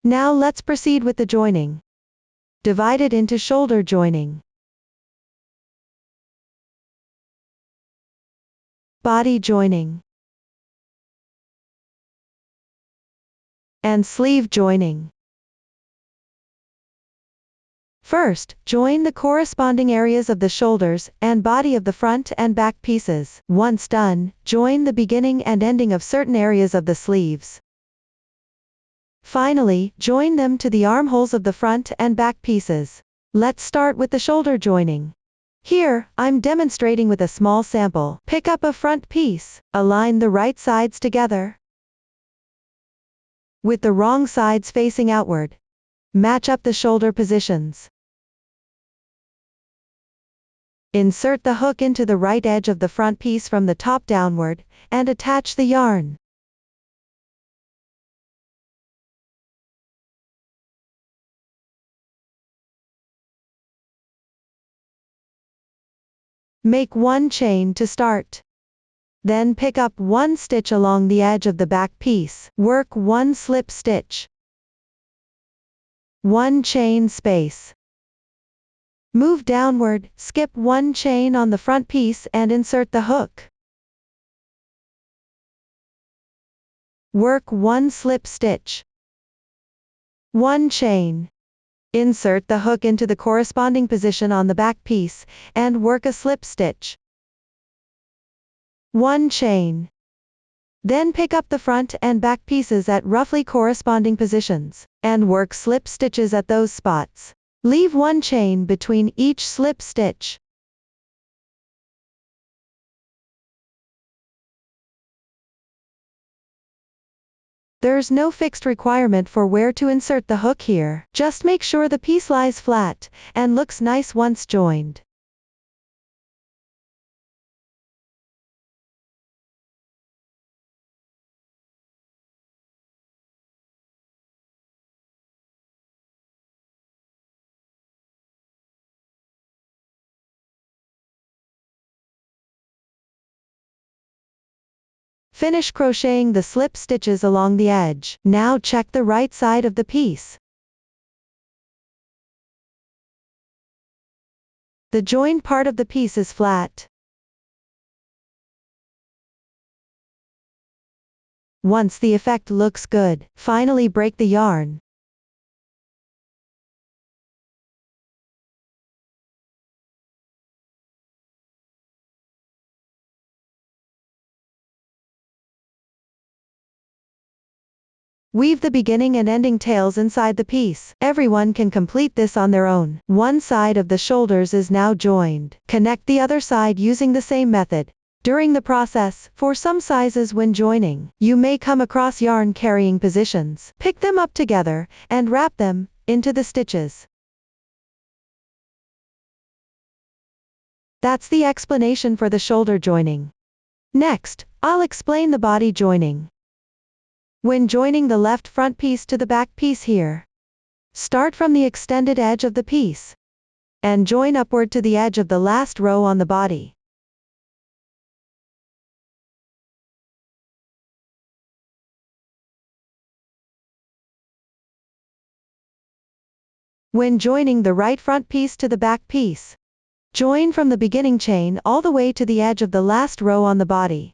Now let's proceed with the joining. Divide it into shoulder joining, body joining, and sleeve joining. First, join the corresponding areas of the shoulders and body of the front and back pieces. Once done, join the beginning and ending of certain areas of the sleeves. Finally, join them to the armholes of the front and back pieces. Let's start with the shoulder joining. Here, I'm demonstrating with a small sample. Pick up a front piece, align the right sides together, with the wrong sides facing outward. Match up the shoulder positions. Insert the hook into the right edge of the front piece from the top downward, and attach the yarn. Make one chain to start. Then pick up one stitch along the edge of the back piece. Work one slip stitch, one chain space. Move downward, skip one chain on the front piece and insert the hook. Work one slip stitch, one chain. Insert the hook into the corresponding position on the back piece, and work a slip stitch, one chain. Then pick up the front and back pieces at roughly corresponding positions, and work slip stitches at those spots. Leave one chain between each slip stitch. There's no fixed requirement for where to insert the hook here. Just make sure the piece lies flat, and looks nice once joined. Finish crocheting the slip stitches along the edge. Now check the right side of the piece. The joined part of the piece is flat. Once the effect looks good, finally break the yarn. Weave the beginning and ending tails inside the piece. Everyone can complete this on their own. One side of the shoulders is now joined. Connect the other side using the same method. During the process, for some sizes when joining, you may come across yarn carrying positions. Pick them up together, and wrap them into the stitches. That's the explanation for the shoulder joining. Next, I'll explain the body joining. When joining the left front piece to the back piece here, start from the extended edge of the piece, and join upward to the edge of the last row on the body. When joining the right front piece to the back piece, join from the beginning chain all the way to the edge of the last row on the body.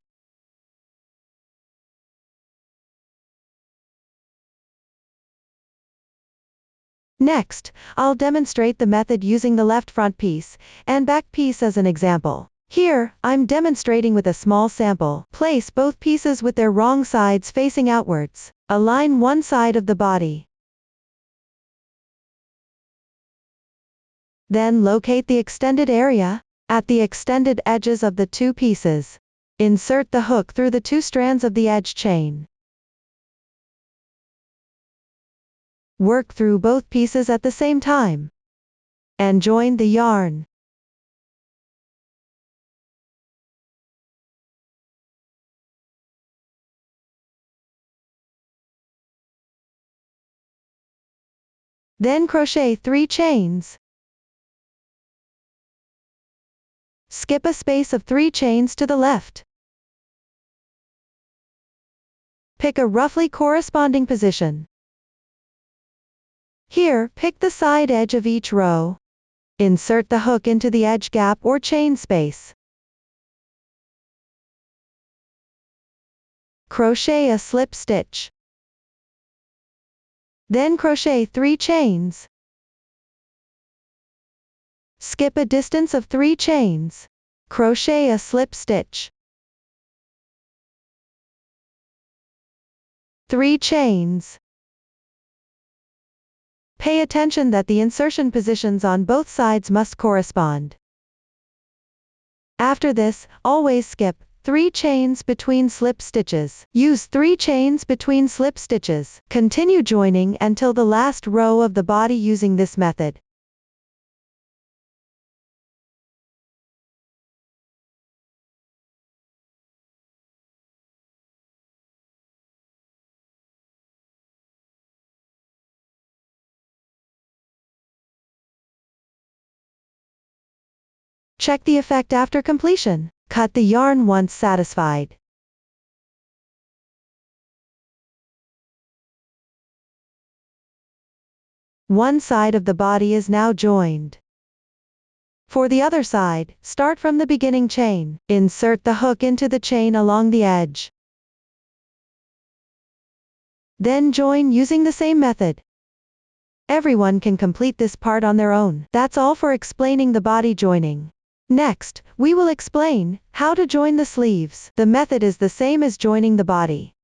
Next, I'll demonstrate the method using the left front piece and back piece as an example. Here, I'm demonstrating with a small sample. Place both pieces with their wrong sides facing outwards. Align one side of the body. Then locate the extended area at the extended edges of the two pieces. Insert the hook through the two strands of the edge chain. Work through both pieces at the same time, and join the yarn. Then crochet 3 chains. Skip a space of 3 chains to the left. Pick a roughly corresponding position. Here, pick the side edge of each row. Insert the hook into the edge gap or chain space. Crochet a slip stitch. Then crochet 3 chains. Skip a distance of 3 chains. Crochet a slip stitch. 3 chains. Pay attention that the insertion positions on both sides must correspond. After this, always skip 3 chains between slip stitches. Use 3 chains between slip stitches. Continue joining until the last row of the body using this method. Check the effect after completion. Cut the yarn once satisfied. One side of the body is now joined. For the other side, start from the beginning chain. Insert the hook into the chain along the edge. Then join using the same method. Everyone can complete this part on their own. That's all for explaining the body joining. Next, we will explain how to join the sleeves. The method is the same as joining the body.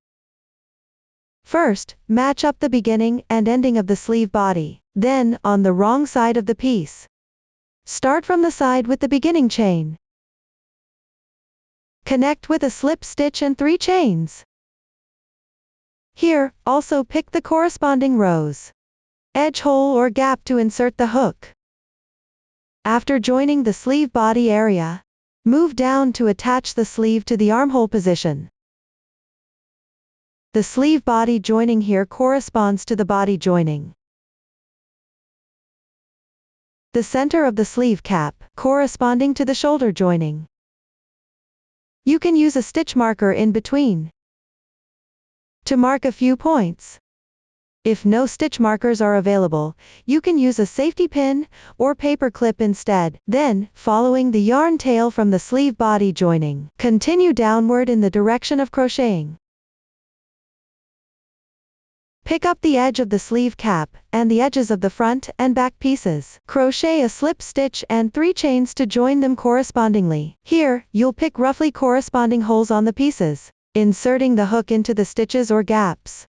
First, match up the beginning and ending of the sleeve body. Then, on the wrong side of the piece, start from the side with the beginning chain. Connect with a slip stitch and 3 chains. Here, also pick the corresponding rows, edge hole or gap to insert the hook. After joining the sleeve body area, move down to attach the sleeve to the armhole position. The sleeve body joining here corresponds to the body joining. The center of the sleeve cap, corresponding to the shoulder joining. You can use a stitch marker in between to mark a few points. If no stitch markers are available, you can use a safety pin or paper clip instead. Then, following the yarn tail from the sleeve body joining, continue downward in the direction of crocheting. Pick up the edge of the sleeve cap, and the edges of the front and back pieces. Crochet a slip stitch and 3 chains to join them correspondingly. Here, you'll pick roughly corresponding holes on the pieces, inserting the hook into the stitches or gaps.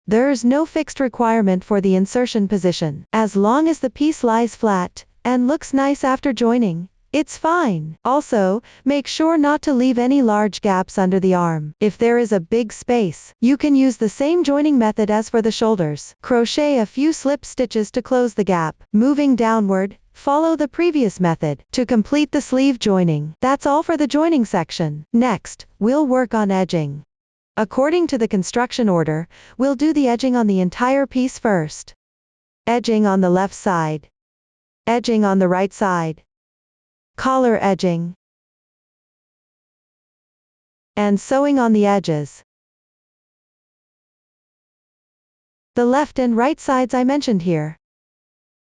There's no fixed requirement for the insertion position. As long as the piece lies flat and looks nice after joining, it's fine. Also, make sure not to leave any large gaps under the arm. If there is a big space, you can use the same joining method as for the shoulders. Crochet a few slip stitches to close the gap. Moving downward, follow the previous method to complete the sleeve joining. That's all for the joining section. Next, we'll work on edging. According to the construction order, we'll do the edging on the entire piece first. Edging on the left side. Edging on the right side. Collar edging. And sewing on the edges. The left and right sides I mentioned here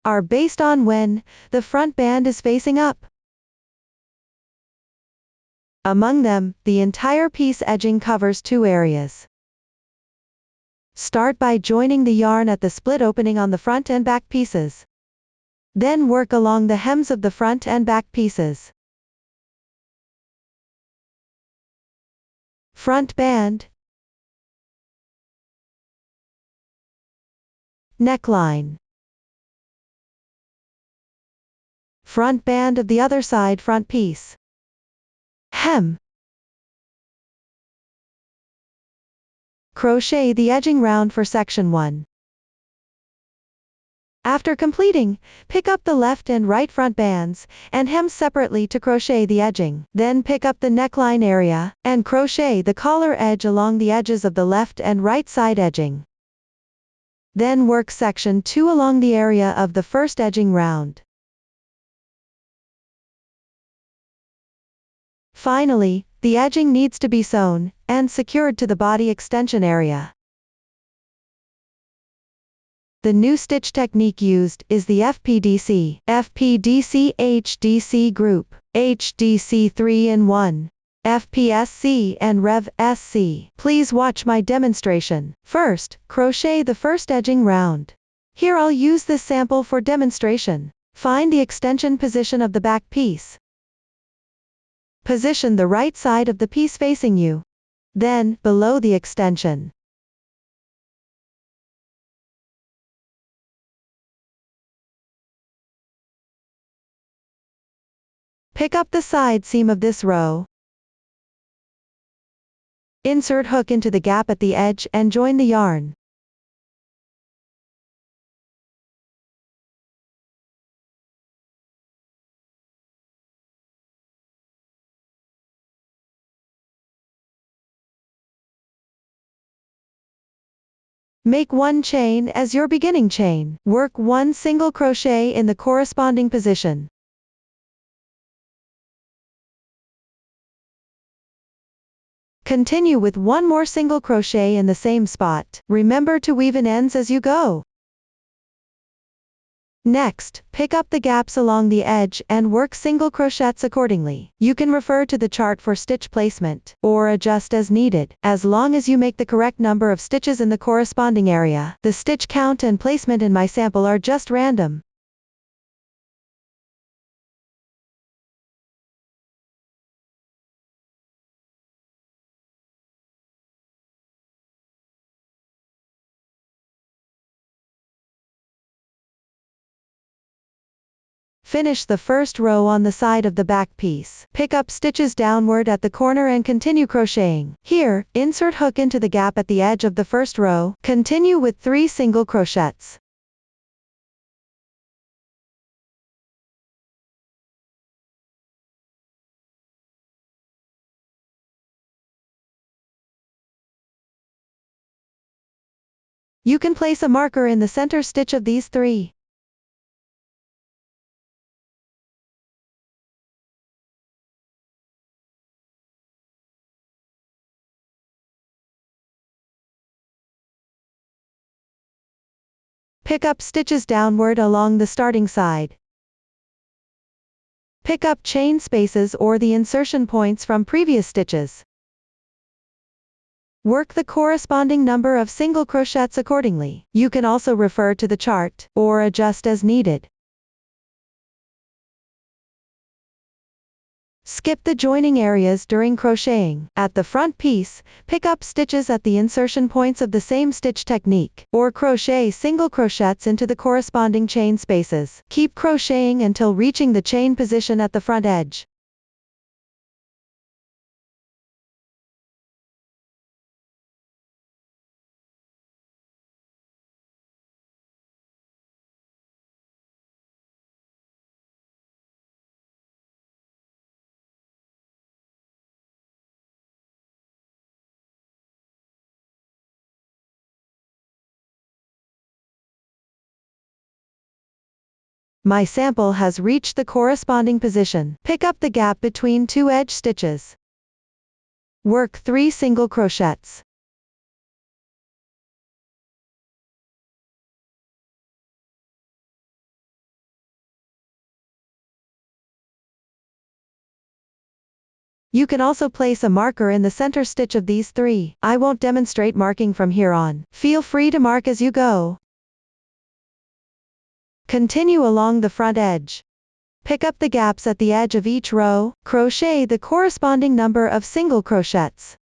are based on when the front band is facing up. Among them, the entire piece edging covers 2 areas. Start by joining the yarn at the split opening on the front and back pieces. Then work along the hems of the front and back pieces. Front band. Neckline. Front band of the other side front piece. Hem. Crochet the edging round for section 1. After completing, pick up the left and right front bands, and hem separately to crochet the edging. Then pick up the neckline area, and crochet the collar edge along the edges of the left and right side edging. Then work section 2 along the area of the first edging round. Finally, the edging needs to be sewn and secured to the body extension area. The new stitch technique used is the FPDC, FPDC HDC group, HDC 3-in-1, FPSC and Rev SC. Please watch my demonstration. First, crochet the first edging round. Here I'll use this sample for demonstration. Find the extension position of the back piece. Position the right side of the piece facing you. Then, below the extension. Pick up the side seam of this row. Insert hook into the gap at the edge and join the yarn. Make 1 chain as your beginning chain. Work 1 single crochet in the corresponding position. Continue with 1 more single crochet in the same spot. Remember to weave in ends as you go. Next, pick up the gaps along the edge and work single crochets accordingly. You can refer to the chart for stitch placement, or adjust as needed, as long as you make the correct number of stitches in the corresponding area. The stitch count and placement in my sample are just random. Finish the first row on the side of the back piece. Pick up stitches downward at the corner and continue crocheting. Here, insert hook into the gap at the edge of the first row. Continue with 3 single crochets. You can place a marker in the center stitch of these 3. Pick up stitches downward along the starting side. Pick up chain spaces or the insertion points from previous stitches. Work the corresponding number of single crochets accordingly. You can also refer to the chart, or adjust as needed. Skip the joining areas during crocheting. At the front piece, pick up stitches at the insertion points of the same stitch technique, or crochet single crochets into the corresponding chain spaces. Keep crocheting until reaching the chain position at the front edge. My sample has reached the corresponding position. Pick up the gap between 2 edge stitches. Work 3 single crochets. You can also place a marker in the center stitch of these 3. I won't demonstrate marking from here on. Feel free to mark as you go. Continue along the front edge. Pick up the gaps at the edge of each row, crochet the corresponding number of single crochets.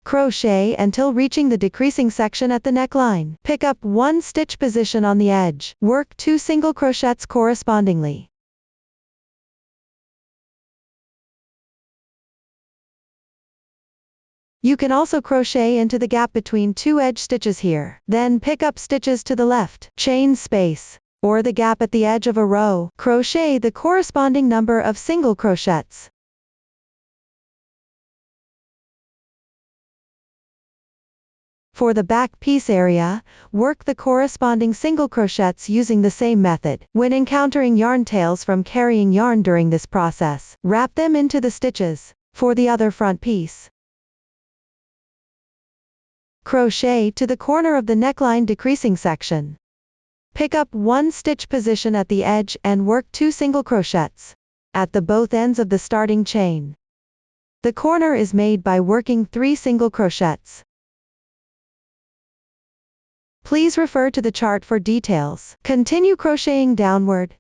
Crochet until reaching the decreasing section at the neckline. Pick up 1 stitch position on the edge. Work 2 single crochets correspondingly. You can also crochet into the gap between 2 edge stitches here. Then pick up stitches to the left, chain space, or the gap at the edge of a row. Crochet the corresponding number of single crochets. For the back piece area, work the corresponding single crochets using the same method. When encountering yarn tails from carrying yarn during this process, wrap them into the stitches. For the other front piece, crochet to the corner of the neckline decreasing section. Pick up one stitch position at the edge and work 2 single crochets at the both ends of the starting chain. The corner is made by working 3 single crochets. Please refer to the chart for details. Continue crocheting downward.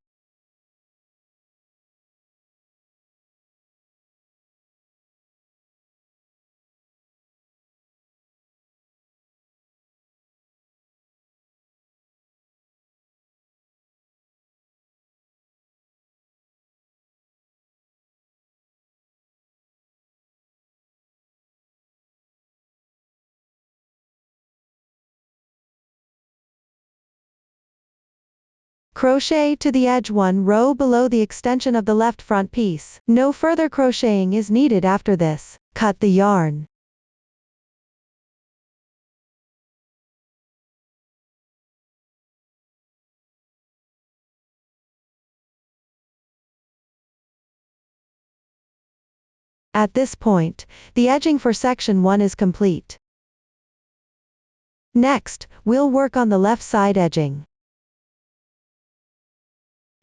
Crochet to the edge 1 row below the extension of the left front piece. No further crocheting is needed after this. Cut the yarn. At this point, the edging for section 1 is complete. Next, we'll work on the left side edging.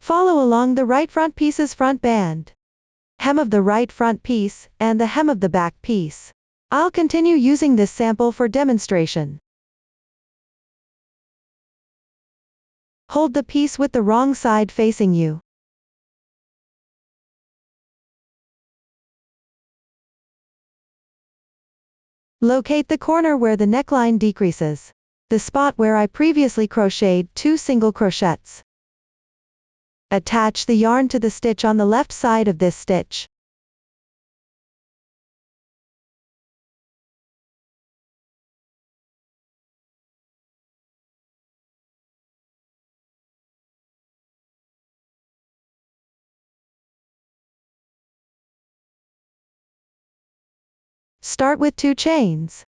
Follow along the right front piece's front band, hem of the right front piece, and the hem of the back piece. I'll continue using this sample for demonstration. Hold the piece with the wrong side facing you. Locate the corner where the neckline decreases, the spot where I previously crocheted 2 single crochets. Attach the yarn to the stitch on the left side of this stitch. Start with 2 chains.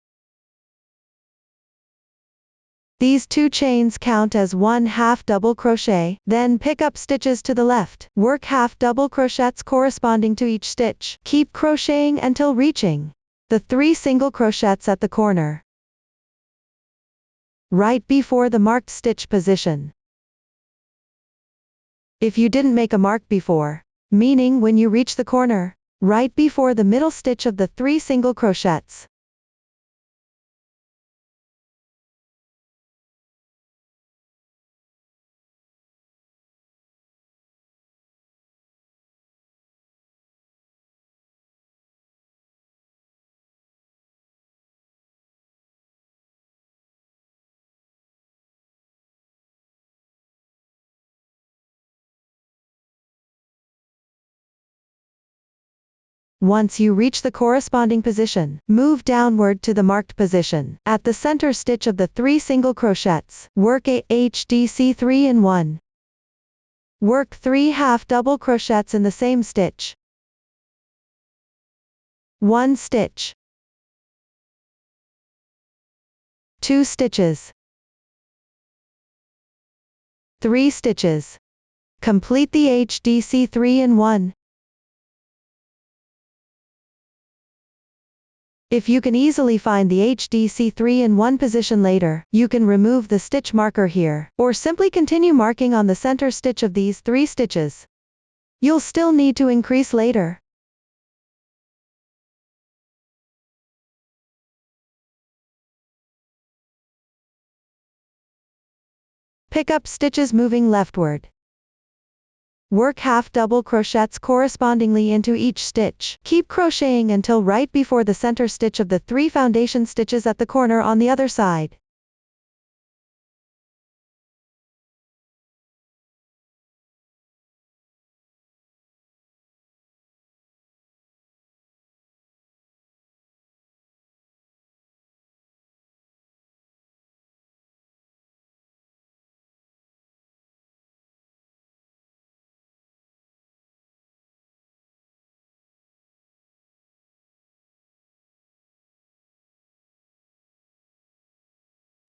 These 2 chains count as 1/2 double crochet, then pick up stitches to the left. Work half double crochets corresponding to each stitch. Keep crocheting until reaching the 3 single crochets at the corner, right before the marked stitch position. If you didn't make a mark before, meaning when you reach the corner, right before the middle stitch of the 3 single crochets. Once you reach the corresponding position, move downward to the marked position. At the center stitch of the 3 single crochets, work a HDC 3 in 1. Work 3 half double crochets in the same stitch. 1 stitch, 2 stitches, 3 stitches. Complete the HDC 3 in 1. If you can easily find the HDC 3 in 1 position later, you can remove the stitch marker here, or simply continue marking on the center stitch of these 3 stitches. You'll still need to increase later. Pick up stitches moving leftward. Work half double crochets correspondingly into each stitch. Keep crocheting until right before the center stitch of the 3 foundation stitches at the corner on the other side.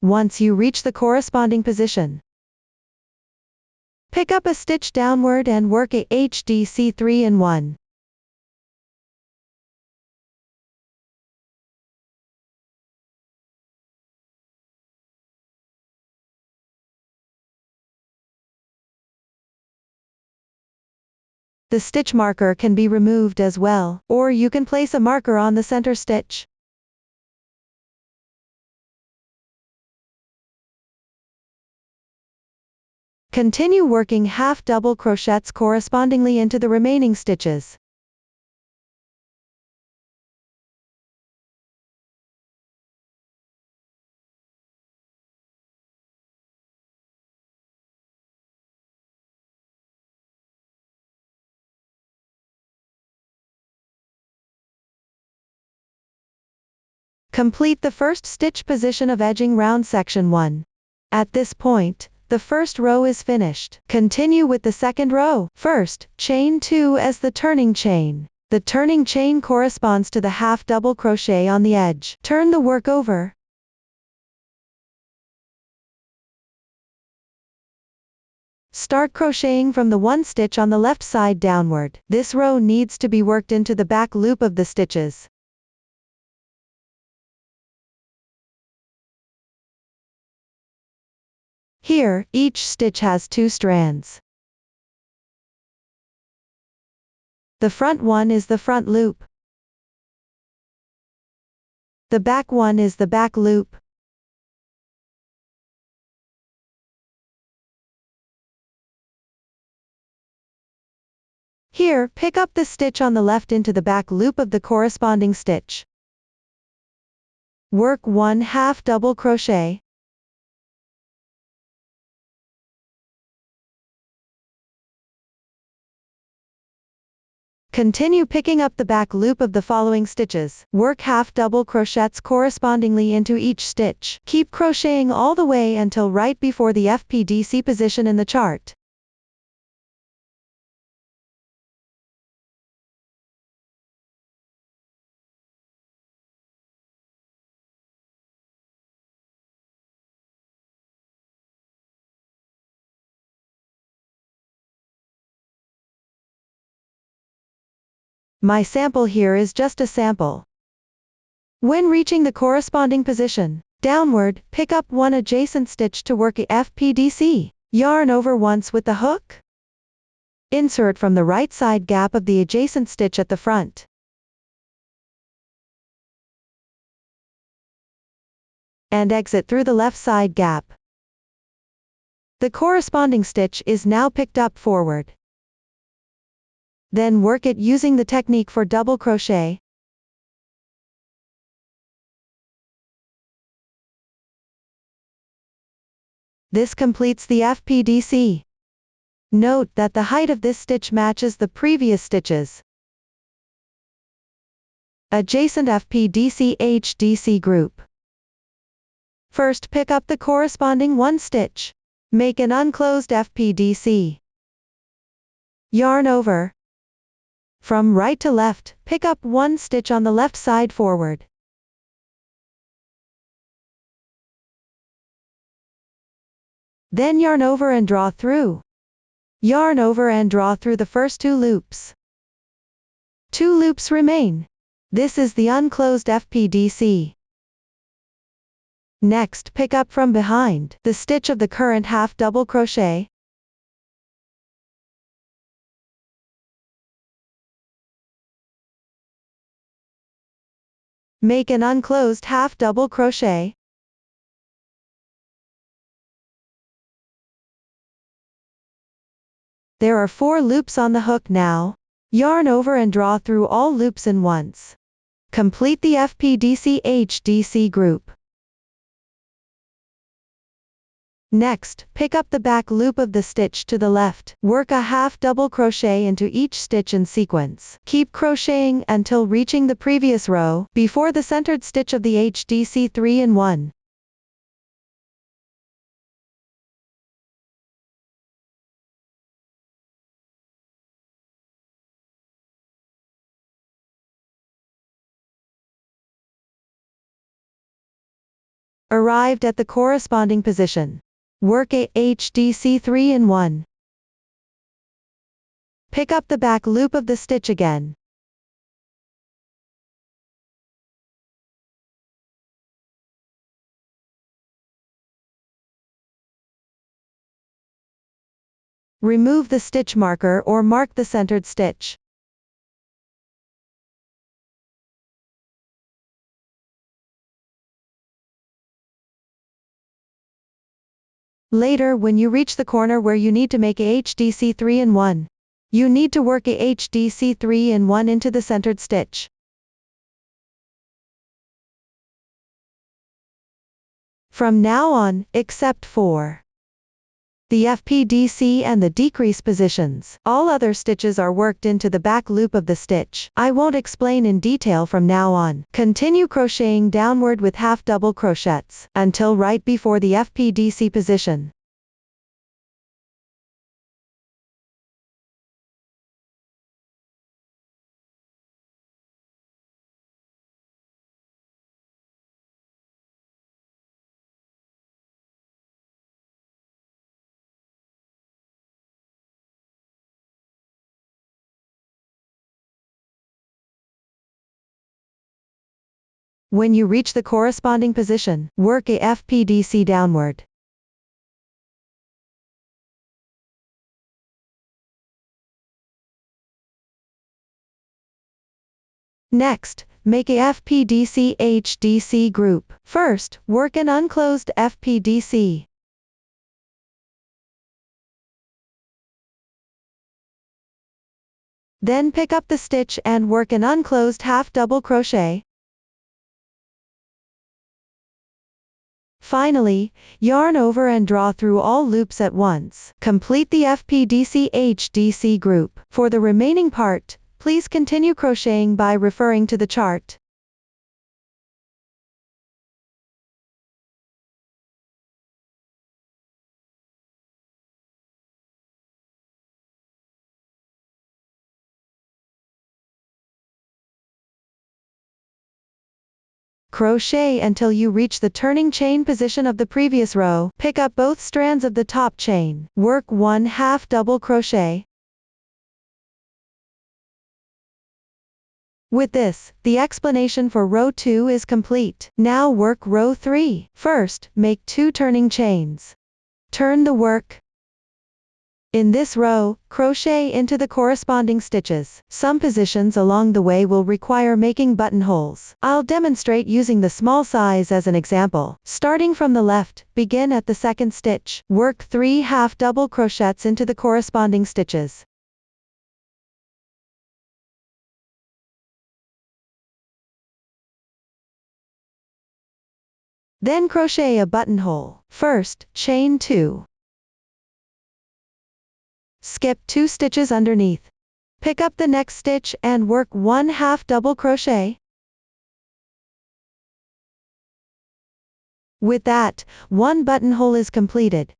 Once you reach the corresponding position, pick up a stitch downward and work a HDC 3 in 1. The stitch marker can be removed as well, or you can place a marker on the center stitch. Continue working half double crochets correspondingly into the remaining stitches. Complete the first stitch position of edging round section 1. At this point, the first row is finished. Continue with the second row. First, chain 2 as the turning chain. The turning chain corresponds to the half double crochet on the edge. Turn the work over. Start crocheting from the 1 stitch on the left side downward. This row needs to be worked into the back loop of the stitches. Here, each stitch has 2 strands. The front one is the front loop. The back one is the back loop. Here, pick up the stitch on the left into the back loop of the corresponding stitch. Work 1 half double crochet. Continue picking up the back loop of the following stitches. Work half double crochets correspondingly into each stitch. Keep crocheting all the way until right before the FPDC position in the chart. My sample here is just a sample. When reaching the corresponding position, downward, pick up one adjacent stitch to work a FPDC. Yarn over once with the hook. Insert from the right side gap of the adjacent stitch at the front. And exit through the left side gap. The corresponding stitch is now picked up forward. Then work it using the technique for double crochet. This completes the FPDC. Note that the height of this stitch matches the previous stitches. Adjacent FPDC HDC group. First, pick up the corresponding 1 stitch. Make an unclosed FPDC. Yarn over. From right to left, pick up 1 stitch on the left side forward. Then yarn over and draw through. Yarn over and draw through the first 2 loops. 2 loops remain. This is the unclosed FPDC. Next, pick up from behind the stitch of the current half double crochet. Make an unclosed half double crochet. There are 4 loops on the hook now. Yarn over and draw through all loops in once. Complete the FPDC HDC group. Next, pick up the back loop of the stitch to the left. Work a half double crochet into each stitch in sequence. Keep crocheting until reaching the previous row, before the centered stitch of the HDC 3 in 1. Arrived at the corresponding position. Work a HDC 3 in 1. Pick up the back loop of the stitch again. Remove the stitch marker or mark the centered stitch. Later, when you reach the corner where you need to make a HDC 3 in 1, you need to work a HDC 3 in 1 into the centered stitch. From now on, except for the FPDC and the decrease positions, all other stitches are worked into the back loop of the stitch. I won't explain in detail from now on. Continue crocheting downward with half double crochets until right before the FPDC position. When you reach the corresponding position, work a FPDC downward. Next, make a FPDC HDC group. First, work an unclosed FPDC. Then pick up the stitch and work an unclosed half double crochet. Finally, yarn over and draw through all loops at once. Complete the FPDC HDC group. For the remaining part, please continue crocheting by referring to the chart. Crochet until you reach the turning chain position of the previous row. Pick up both strands of the top chain. Work 1 half double crochet. With this, the explanation for row 2 is complete. Now work row 3. First, make 2 turning chains. Turn the work. In this row, crochet into the corresponding stitches. Some positions along the way will require making buttonholes. I'll demonstrate using the small size as an example. Starting from the left, begin at the second stitch. Work 3 half double crochets into the corresponding stitches. Then crochet a buttonhole. First, chain 2. Skip 2 stitches underneath. Pick up the next stitch and work 1 half double crochet. With that, 1 buttonhole is completed.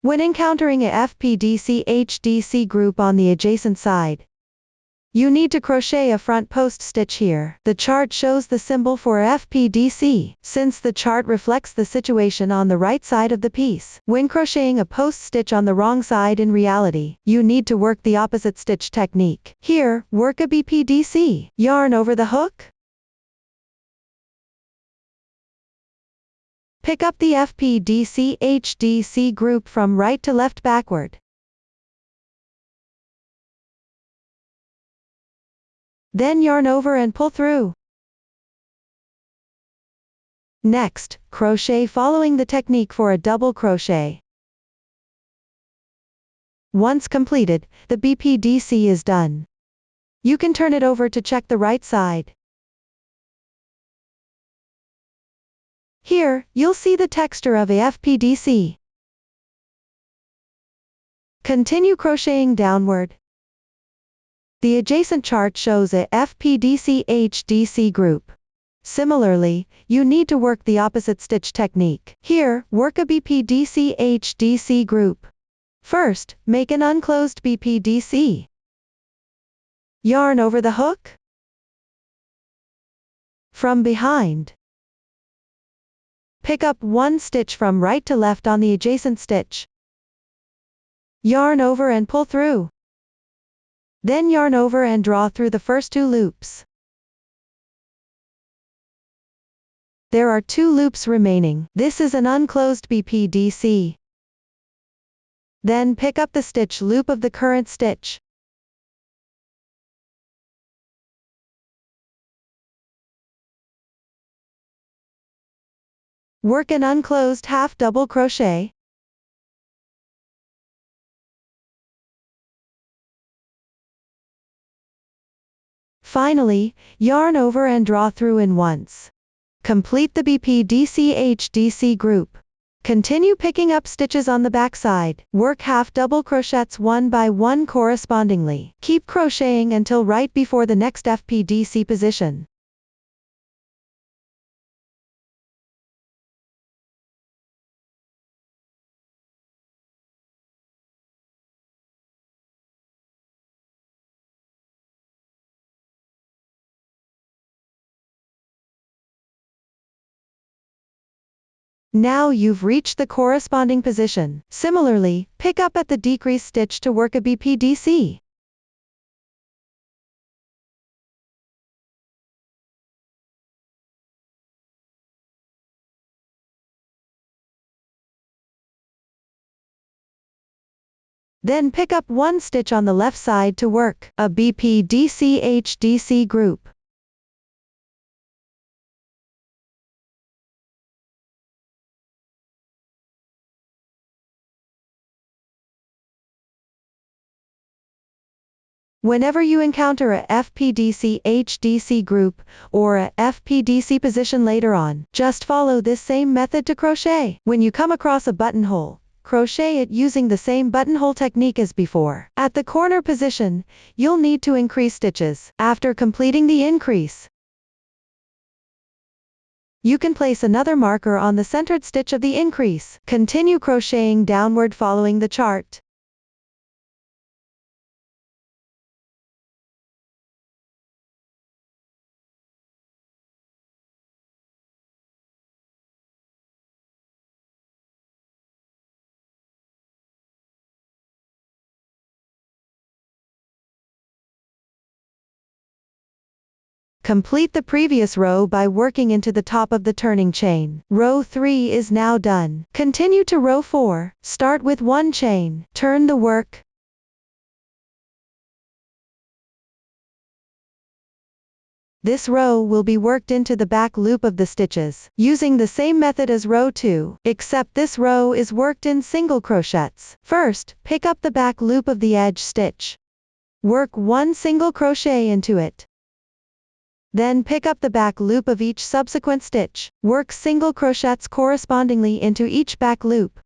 When encountering a FPDC HDC group on the adjacent side, you need to crochet a front post stitch here. The chart shows the symbol for FPDC, since the chart reflects the situation on the right side of the piece. When crocheting a post stitch on the wrong side in reality, you need to work the opposite stitch technique. Here, work a BPDC. Yarn over the hook. Pick up the FPDC HDC group from right to left backward. Then yarn over and pull through. Next, crochet following the technique for a double crochet. Once completed, the BPDC is done. You can turn it over to check the right side. Here, you'll see the texture of a FPDC. Continue crocheting downward. The adjacent chart shows a FPDC HDC group. Similarly, you need to work the opposite stitch technique. Here, work a BPDC HDC group. First, make an unclosed BPDC. Yarn over the hook. From behind. Pick up one stitch from right to left on the adjacent stitch. Yarn over and pull through. Then yarn over and draw through the first 2 loops. There are 2 loops remaining. This is an unclosed BPDC. Then pick up the stitch loop of the current stitch. Work an unclosed half double crochet. Finally, yarn over and draw through in once. Complete the BPDC-HDC group. Continue picking up stitches on the back side. Work half double crochets one by one correspondingly. Keep crocheting until right before the next FPDC position. Now you've reached the corresponding position. Similarly, pick up at the decrease stitch to work a BPDC. Then pick up one stitch on the left side to work a BPDC-HDC group. Whenever you encounter a FPDC-HDC group, or a FPDC position later on, just follow this same method to crochet. When you come across a buttonhole, crochet it using the same buttonhole technique as before. At the corner position, you'll need to increase stitches. After completing the increase, you can place another marker on the centered stitch of the increase. Continue crocheting downward following the chart. Complete the previous row by working into the top of the turning chain. Row 3 is now done. Continue to row 4. Start with 1 chain. Turn the work. This row will be worked into the back loop of the stitches, using the same method as row 2, except this row is worked in single crochets. First, pick up the back loop of the edge stitch. Work 1 single crochet into it. Then pick up the back loop of each subsequent stitch. Work single crochets correspondingly into each back loop.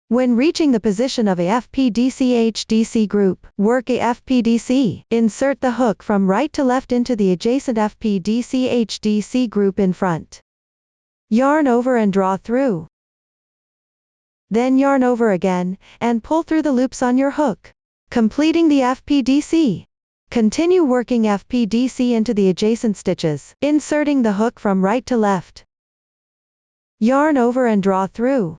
When reaching the position of a FPDC-HDC group, work a FPDC. Insert the hook from right to left into the adjacent FPDC-HDC group in front. Yarn over and draw through. Then yarn over again, and pull through the loops on your hook, completing the FPDC. Continue working FPDC into the adjacent stitches, inserting the hook from right to left. Yarn over and draw through.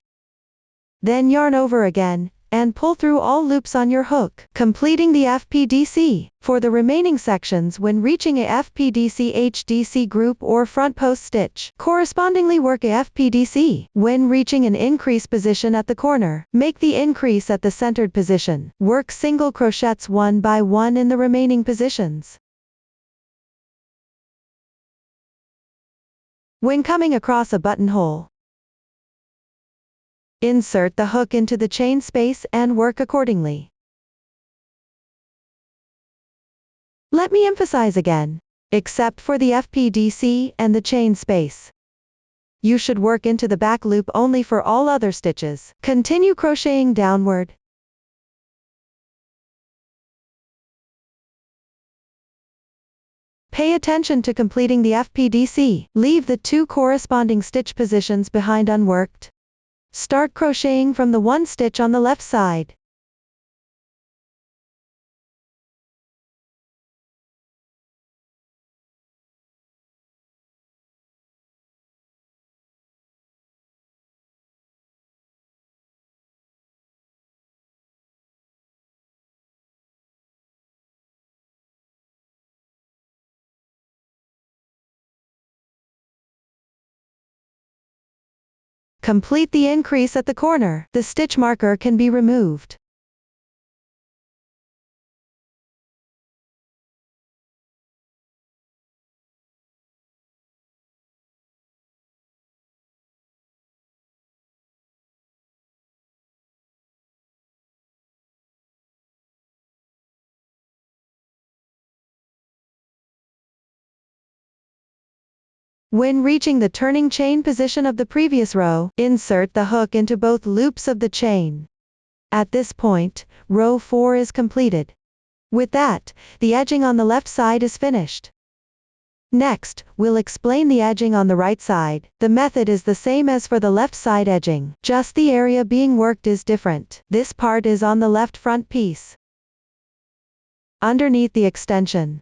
Then yarn over again, and pull through all loops on your hook, completing the FPDC. For the remaining sections, when reaching a FPDC-HDC group or front post stitch, correspondingly work a FPDC. When reaching an increase position at the corner, make the increase at the centered position. Work single crochets one by one in the remaining positions. When coming across a buttonhole, insert the hook into the chain space and work accordingly. Let me emphasize again, except for the FPDC and the chain space, you should work into the back loop only for all other stitches. Continue crocheting downward. Pay attention to completing the FPDC. Leave the 2 corresponding stitch positions behind unworked. Start crocheting from the 1 stitch on the left side. Complete the increase at the corner. The stitch marker can be removed. When reaching the turning chain position of the previous row, insert the hook into both loops of the chain. At this point, row 4 is completed. With that, the edging on the left side is finished. Next, we'll explain the edging on the right side. The method is the same as for the left side edging, just the area being worked is different. This part is on the left front piece. Underneath the extension,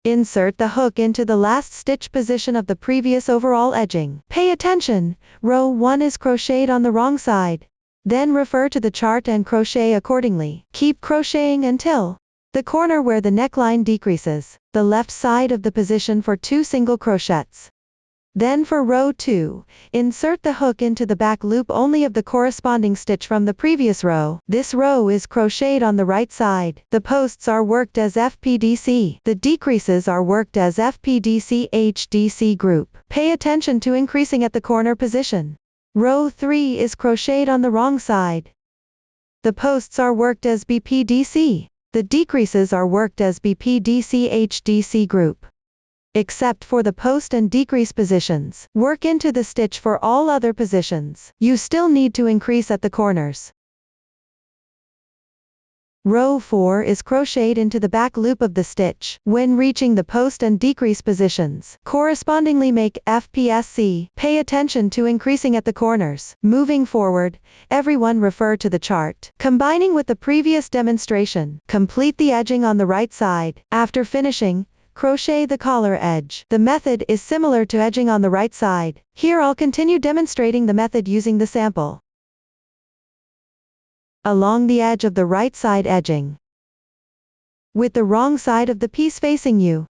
insert the hook into the last stitch position of the previous overall edging. Pay attention, row 1 is crocheted on the wrong side. Then refer to the chart and crochet accordingly. Keep crocheting until the corner where the neckline decreases, the left side of the position for 2 single crochets. Then for row 2, insert the hook into the back loop only of the corresponding stitch from the previous row. This row is crocheted on the right side. The posts are worked as FPDC. The decreases are worked as FPDC HDC group. Pay attention to increasing at the corner position. Row 3 is crocheted on the wrong side. The posts are worked as BPDC. The decreases are worked as BPDC HDC group. Except for the post and decrease positions, work into the stitch for all other positions. You still need to increase at the corners. Row 4 is crocheted into the back loop of the stitch. When reaching the post and decrease positions, correspondingly make FPSC. Pay attention to increasing at the corners. Moving forward, everyone refer to the chart. Combining with the previous demonstration, complete the edging on the right side. After finishing, crochet the collar edge. The method is similar to edging on the right side. Here I'll continue demonstrating the method using the sample. Along the edge of the right side edging, with the wrong side of the piece facing you,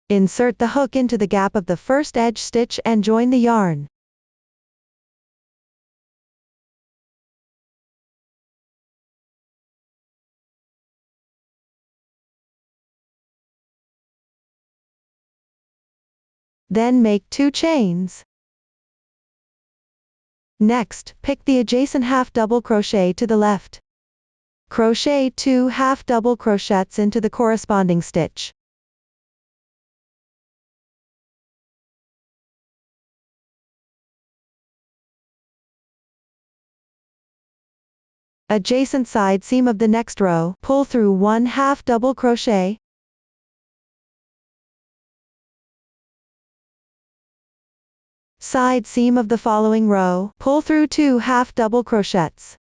insert the hook into the gap of the first edge stitch and join the yarn. Then make 2 chains. Next, pick the adjacent half double crochet to the left. Crochet 2 half double crochets into the corresponding stitch. Adjacent side seam of the next row, pull through 1 half double crochet. Side seam of the following row, pull through 2 half double crochets.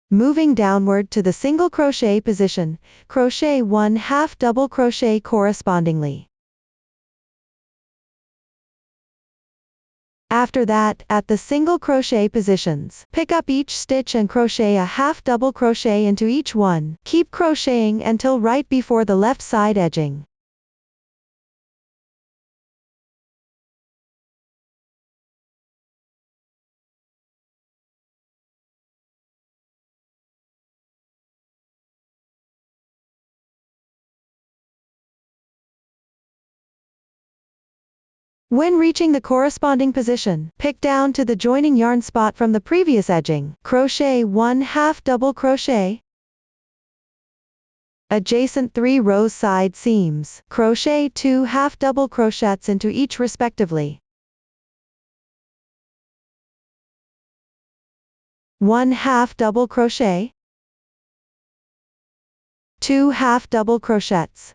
Moving downward to the single crochet position, crochet 1 half double crochet correspondingly. After that, at the single crochet positions, pick up each stitch and crochet a half double crochet into each one. Keep crocheting until right before the left side edging. When reaching the corresponding position, pick down to the joining yarn spot from the previous edging. Crochet 1 half double crochet. Adjacent 3 rows side seams. Crochet 2 half double crochets into each respectively. 1 half double crochet. 2 half double crochets.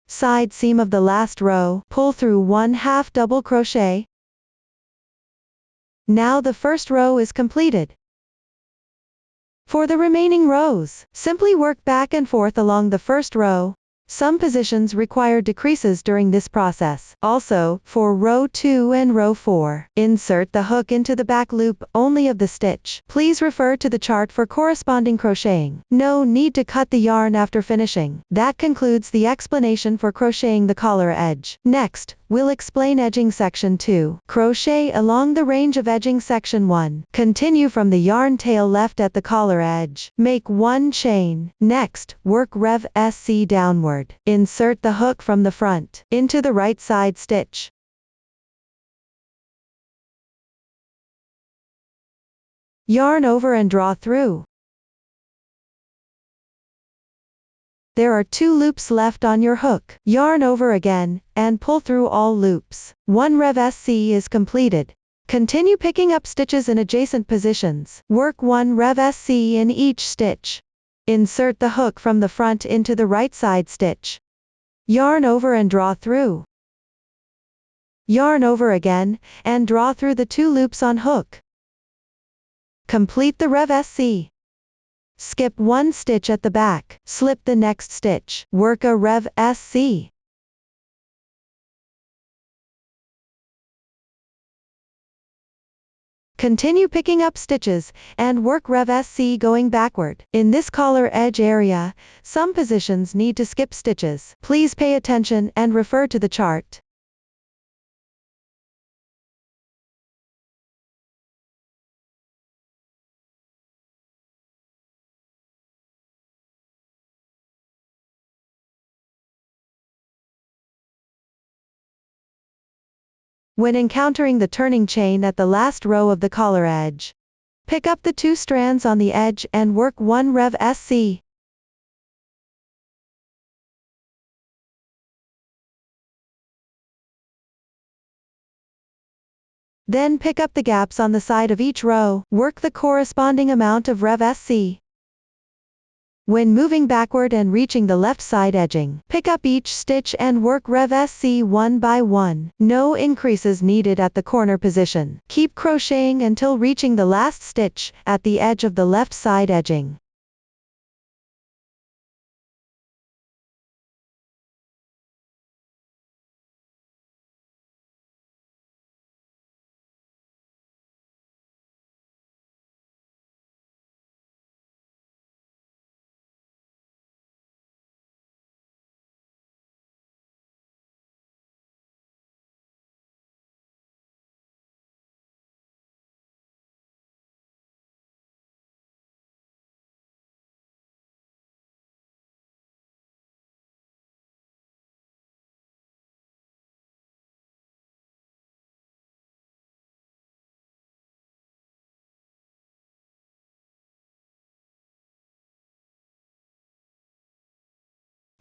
Side seam of the last row, pull through 1 half double crochet. Now the first row is completed. For the remaining rows, simply work back and forth along the first row. Some positions require decreases during this process. Also, for row 2 and row 4, insert the hook into the back loop only of the stitch. Please refer to the chart for corresponding crocheting. No need to cut the yarn after finishing. That concludes the explanation for crocheting the collar edge. Next, we'll explain edging section 2. Crochet along the range of edging section 1. Continue from the yarn tail left at the collar edge. Make 1 chain. Next, work Rev SC downward. Insert the hook from the front into the right side stitch. Yarn over and draw through. There are 2 loops left on your hook. Yarn over again, and pull through all loops. 1 Rev SC is completed. Continue picking up stitches in adjacent positions. Work 1 Rev SC in each stitch. Insert the hook from the front into the right side stitch. Yarn over and draw through. Yarn over again, and draw through the 2 loops on hook. Complete the Rev SC. Skip 1 stitch at the back, slip the next stitch, work a Rev SC. Continue picking up stitches, and work Rev SC going backward. In this collar edge area, some positions need to skip stitches. Please pay attention and refer to the chart. When encountering the turning chain at the last row of the collar edge, pick up the 2 strands on the edge and work 1 Rev SC. Then pick up the gaps on the side of each row, work the corresponding amount of Rev SC. When moving backward and reaching the left side edging, pick up each stitch and work Rev SC 1 by 1. No increases needed at the corner position. Keep crocheting until reaching the last stitch at the edge of the left side edging.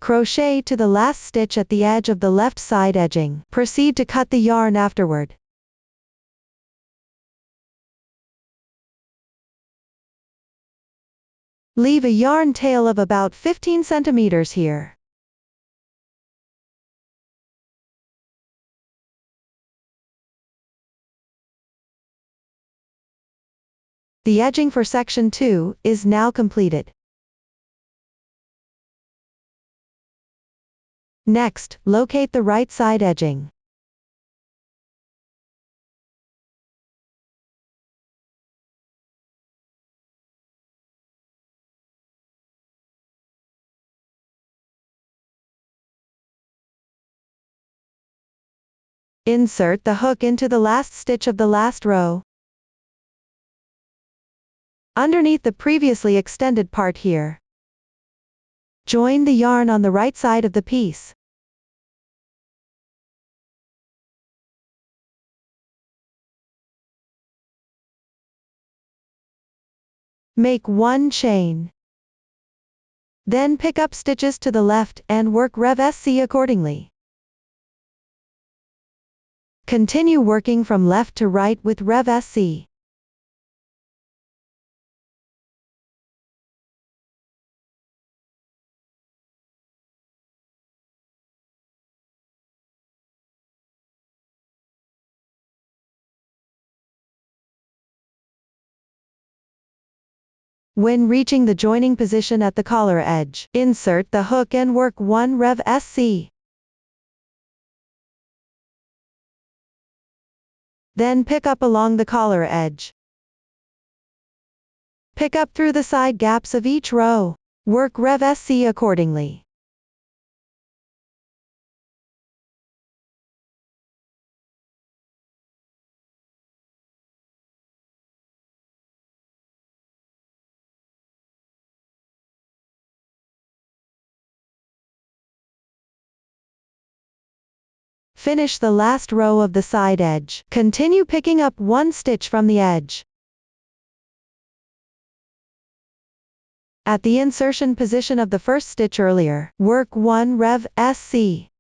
Crochet to the last stitch at the edge of the left side edging. Proceed to cut the yarn afterward. Leave a yarn tail of about 15 centimeters here. The edging for section 2 is now completed. Next, locate the right side edging. Insert the hook into the last stitch of the last row. Underneath the previously extended part here. Join the yarn on the right side of the piece. Make 1 chain. Then pick up stitches to the left and work Rev SC accordingly. Continue working from left to right with Rev SC. When reaching the joining position at the collar edge, insert the hook and work 1 Rev SC. Then pick up along the collar edge. Pick up through the side gaps of each row. Work Rev SC accordingly. Finish the last row of the side edge. Continue picking up 1 stitch from the edge. At the insertion position of the first stitch earlier, work 1 Rev SC.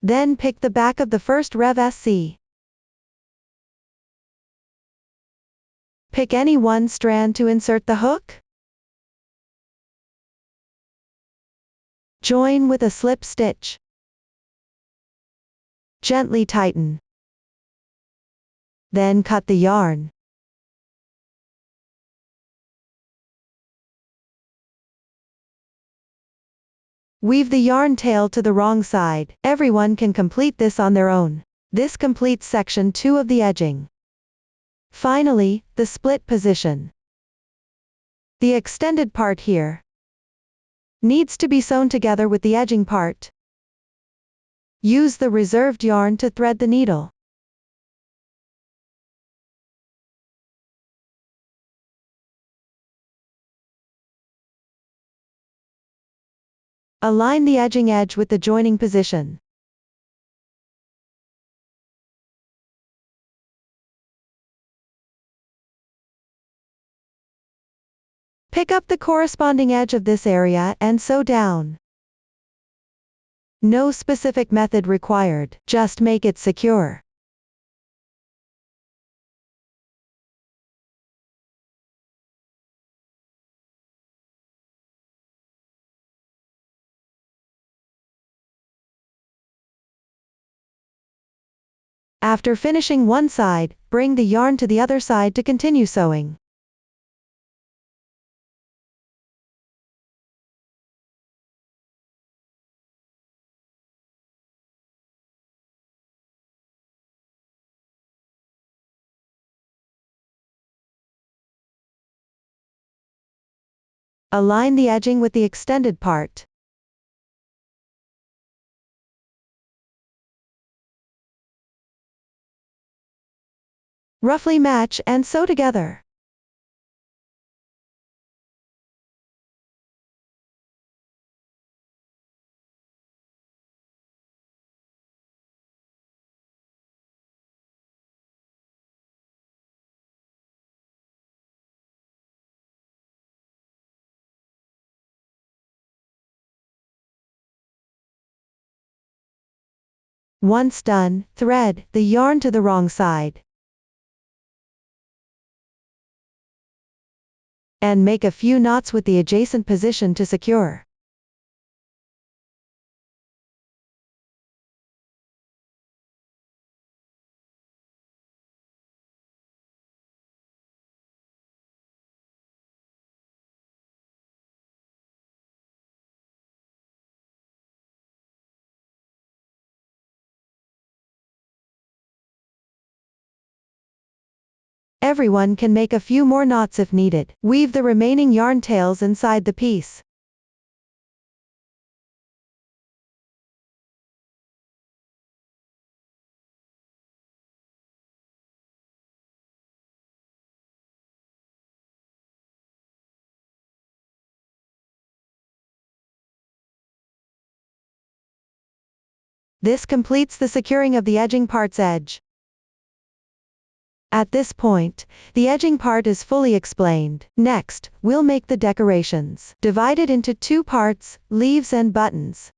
Then pick the back of the first Rev SC. Pick any one strand to insert the hook. Join with a slip stitch. Gently tighten. Then cut the yarn. Weave the yarn tail to the wrong side. Everyone can complete this on their own. This completes section 2 of the edging. Finally, the split position. The extended part here needs to be sewn together with the edging part. Use the reserved yarn to thread the needle. Align the edging edge with the joining position. Pick up the corresponding edge of this area and sew down. No specific method required, just make it secure. After finishing one side, bring the yarn to the other side to continue sewing. Align the edging with the extended part. Roughly match and sew together. Once done, thread the yarn to the wrong side. And make a few knots with the adjacent position to secure. Everyone can make a few more knots if needed. Weave the remaining yarn tails inside the piece. This completes the securing of the edging part's edge. At this point, the edging part is fully explained. Next, we'll make the decorations. Divided into 2 parts, leaves and buttons.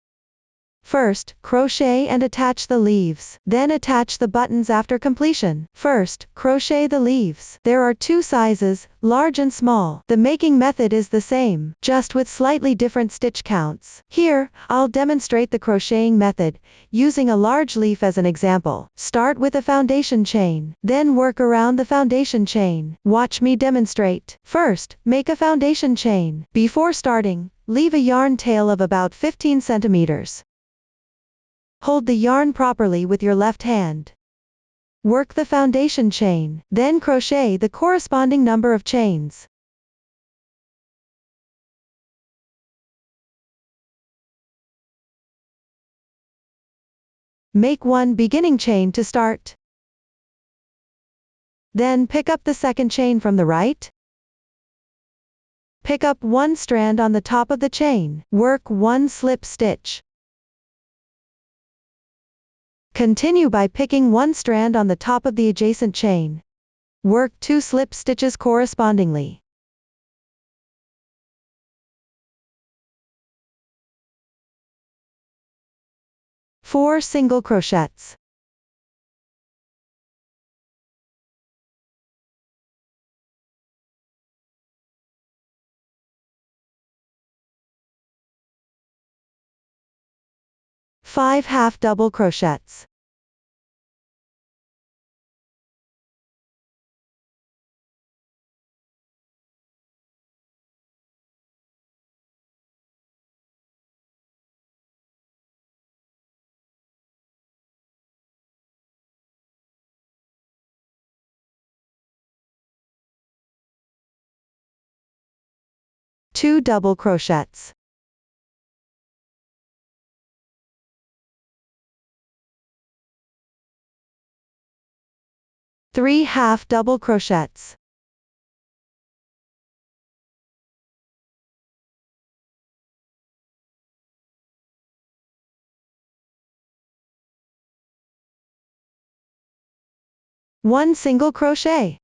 First, crochet and attach the leaves. Then attach the buttons after completion. First, crochet the leaves. There are two sizes, large and small. The making method is the same, just with slightly different stitch counts. Here, I'll demonstrate the crocheting method, using a large leaf as an example. Start with a foundation chain, then work around the foundation chain. Watch me demonstrate. First, make a foundation chain. Before starting, leave a yarn tail of about 15 centimeters. Hold the yarn properly with your left hand. Work the foundation chain, then crochet the corresponding number of chains. Make one beginning chain to start. Then pick up the second chain from the right. Pick up one strand on the top of the chain. Work one slip stitch. Continue by picking one strand on the top of the adjacent chain. Work 2 slip stitches correspondingly. Four single crochets. Five half double crochets. Two double crochets. Three half double crochets. One single crochet.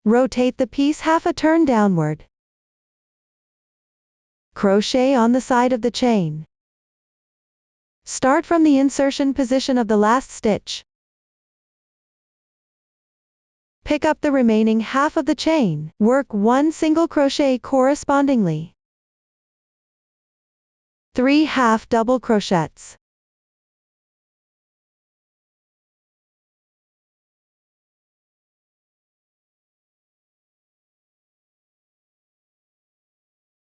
Rotate the piece half a turn downward. Crochet on the side of the chain. Start from the insertion position of the last stitch. Pick up the remaining half of the chain. Work one single crochet correspondingly. Three half double crochets.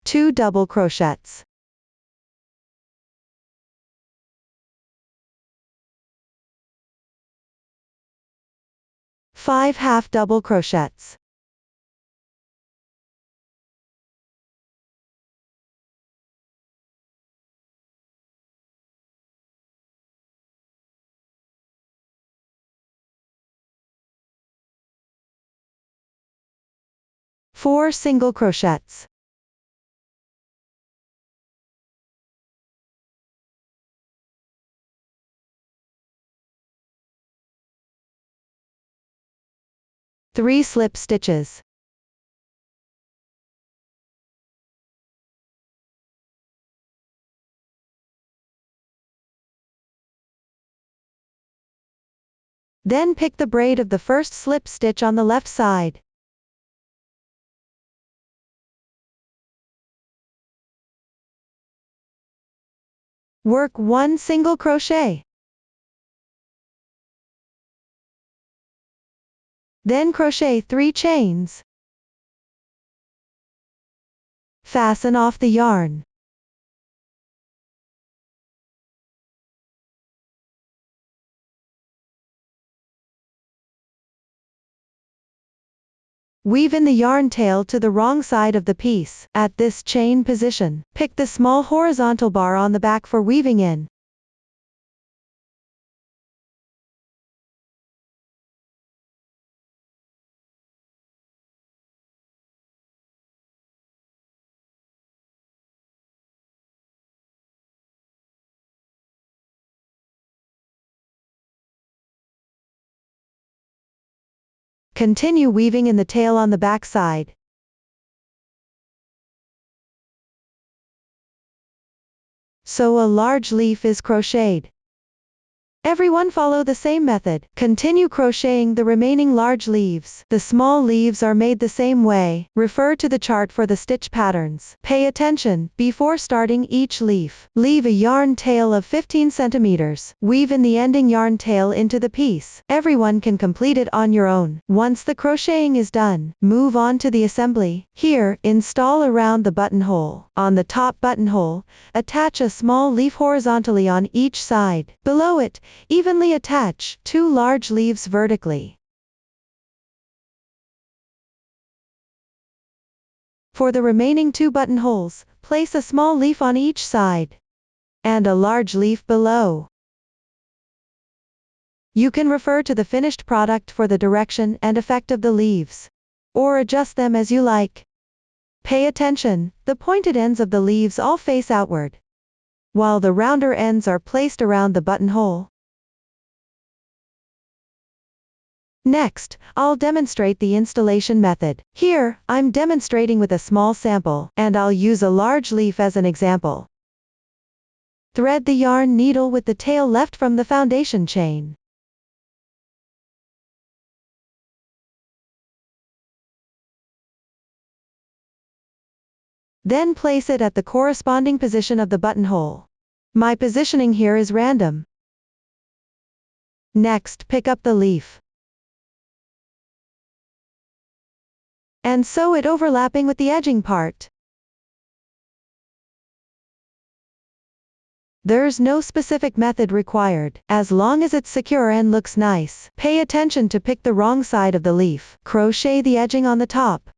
Two double crochets. Five half double crochets. Four single crochets. Three slip stitches. Then pick the braid of the first slip stitch on the left side. Work one single crochet. Then crochet 3 chains. Fasten off the yarn. Weave in the yarn tail to the wrong side of the piece. At this chain position, pick the small horizontal bar on the back for weaving in. Continue weaving in the tail on the back side. so a large leaf is crocheted. Everyone follow the same method. Continue crocheting the remaining large leaves. The small leaves are made the same way. Refer to the chart for the stitch patterns. Pay attention. Before starting each leaf, leave a yarn tail of 15 centimeters. Weave in the ending yarn tail into the piece. Everyone can complete it on your own. Once the crocheting is done, move on to the assembly. Here, install around the buttonhole. On the top buttonhole, attach a small leaf horizontally on each side. Below it, evenly attach 2 large leaves vertically. For the remaining 2 buttonholes, place a small leaf on each side and a large leaf below. You can refer to the finished product for the direction and effect of the leaves, or adjust them as you like. Pay attention, the pointed ends of the leaves all face outward, while the rounder ends are placed around the buttonhole. Next, I'll demonstrate the installation method. Here, I'm demonstrating with a small sample, and I'll use a large leaf as an example. Thread the yarn needle with the tail left from the foundation chain. Then place it at the corresponding position of the buttonhole. My positioning here is random. Next, pick up the leaf and sew it overlapping with the edging part. There's no specific method required, as long as it's secure and looks nice. Pay attention to pick the wrong side of the leaf. Crochet the edging on the top.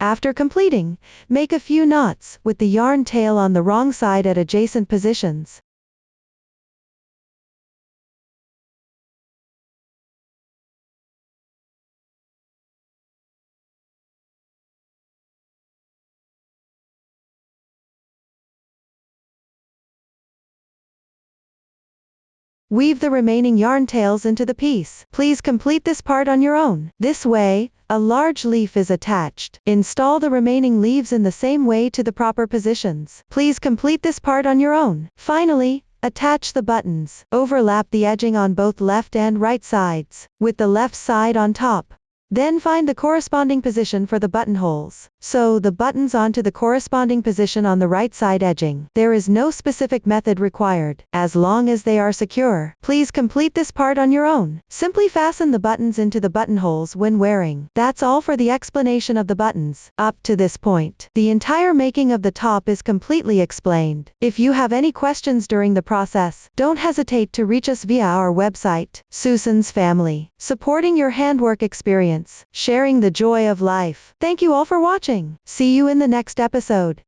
After completing, make a few knots with the yarn tail on the wrong side at adjacent positions. Weave the remaining yarn tails into the piece. Please complete this part on your own. This way, a large leaf is attached. Install the remaining leaves in the same way to the proper positions. Please complete this part on your own. Finally, attach the buttons. Overlap the edging on both left and right sides, with the left side on top. Then find the corresponding position for the buttonholes. Sew the buttons onto the corresponding position on the right side edging. There is no specific method required, as long as they are secure. Please complete this part on your own. Simply fasten the buttons into the buttonholes when wearing. That's all for the explanation of the buttons. Up to this point, the entire making of the top is completely explained. If you have any questions during the process, don't hesitate to reach us via our website, Susan's Family, supporting your handwork experience, sharing the joy of life. Thank you all for watching. See you in the next episode.